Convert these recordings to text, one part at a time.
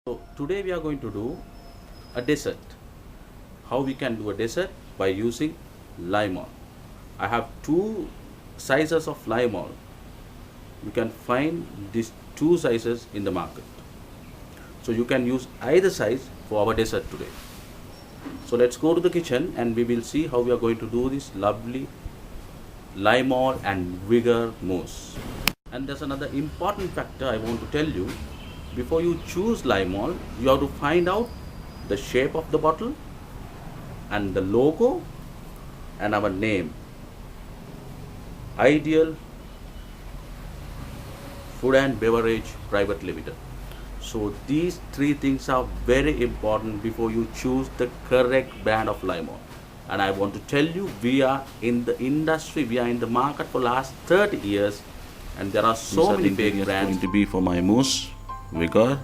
So today we are going to do a dessert. How we can do a dessert by using LYMOL. I have two sizes of LYMOL. You can find these two sizes in the market. So you can use either size for our dessert today. So let's go to the kitchen and we will see how we are going to do this lovely LYMOL and VIGOR mousse. And there's another important factor I want to tell you. Before you choose LYMOL, you have to find out the shape of the bottle and the logo and our name. Ideal Food and Beverage Private Limited. So these three things are very important before you choose the correct brand of LYMOL. And I want to tell you, we are in the industry, we are in the market for last 30 years, and there are so many big brands. Going to be for my mousse, VIGOR,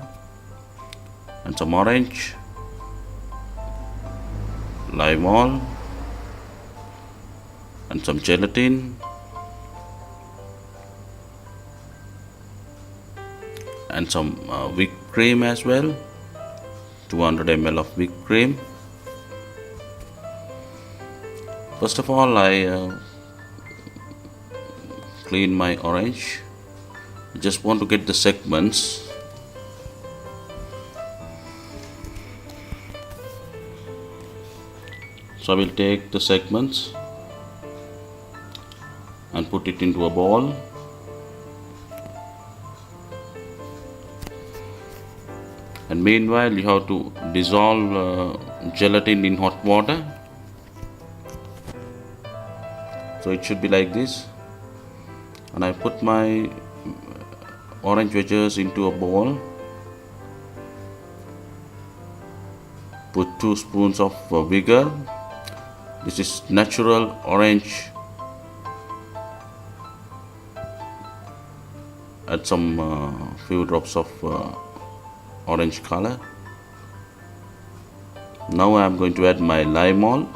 and some orange, LYMOL, and some gelatin, and some whipped cream as well, 200 ml of whipped cream. First of all, I clean my orange. Just want to get the segments. So I will take the segments and put it into a bowl. And meanwhile, you have to dissolve gelatin in hot water. So it should be like this. And I put my orange wedges into a bowl. Put 2 spoons of VIGOR. This is natural orange. Add some few drops of orange color. Now I am going to add my LYMOL.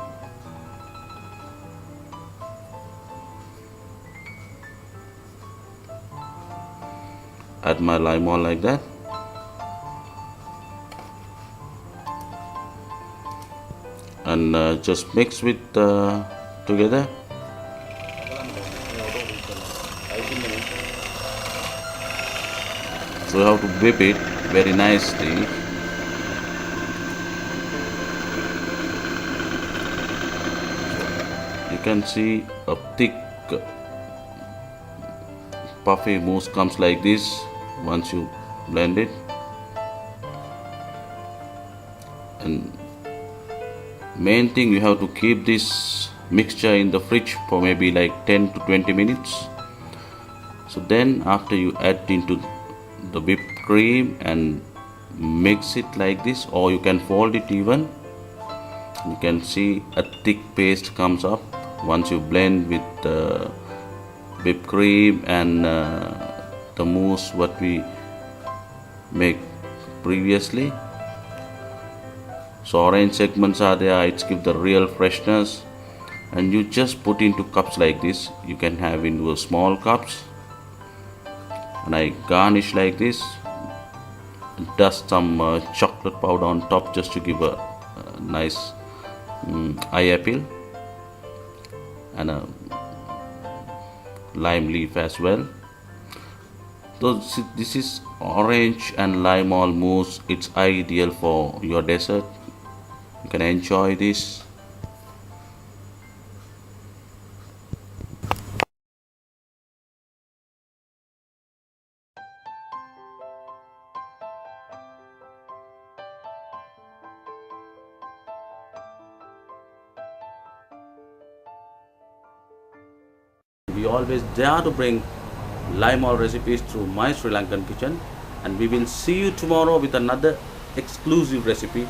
Add my LYMOL like that. And just mix with together. So you have to whip it very nicely. You can see a thick puffy mousse comes like this once you blend it. And main thing, you have to keep this mixture in the fridge for maybe like 10 to 20 minutes. So then after you add into the whipped cream and mix it like this, or you can fold it even. You can see a thick paste comes up once you blend with the whipped cream and the mousse what we make previously. So orange segments are there, it gives the real freshness. And you just put into cups like this. You can have into a small cups. And I garnish like this. Dust some chocolate powder on top just to give a nice eye appeal. And a lime leaf as well. So this is orange and LYMOL mousse. It's ideal for your dessert. You can enjoy this. We always dare to bring LYMOL recipes through my Sri Lankan kitchen, and we will see you tomorrow with another exclusive recipe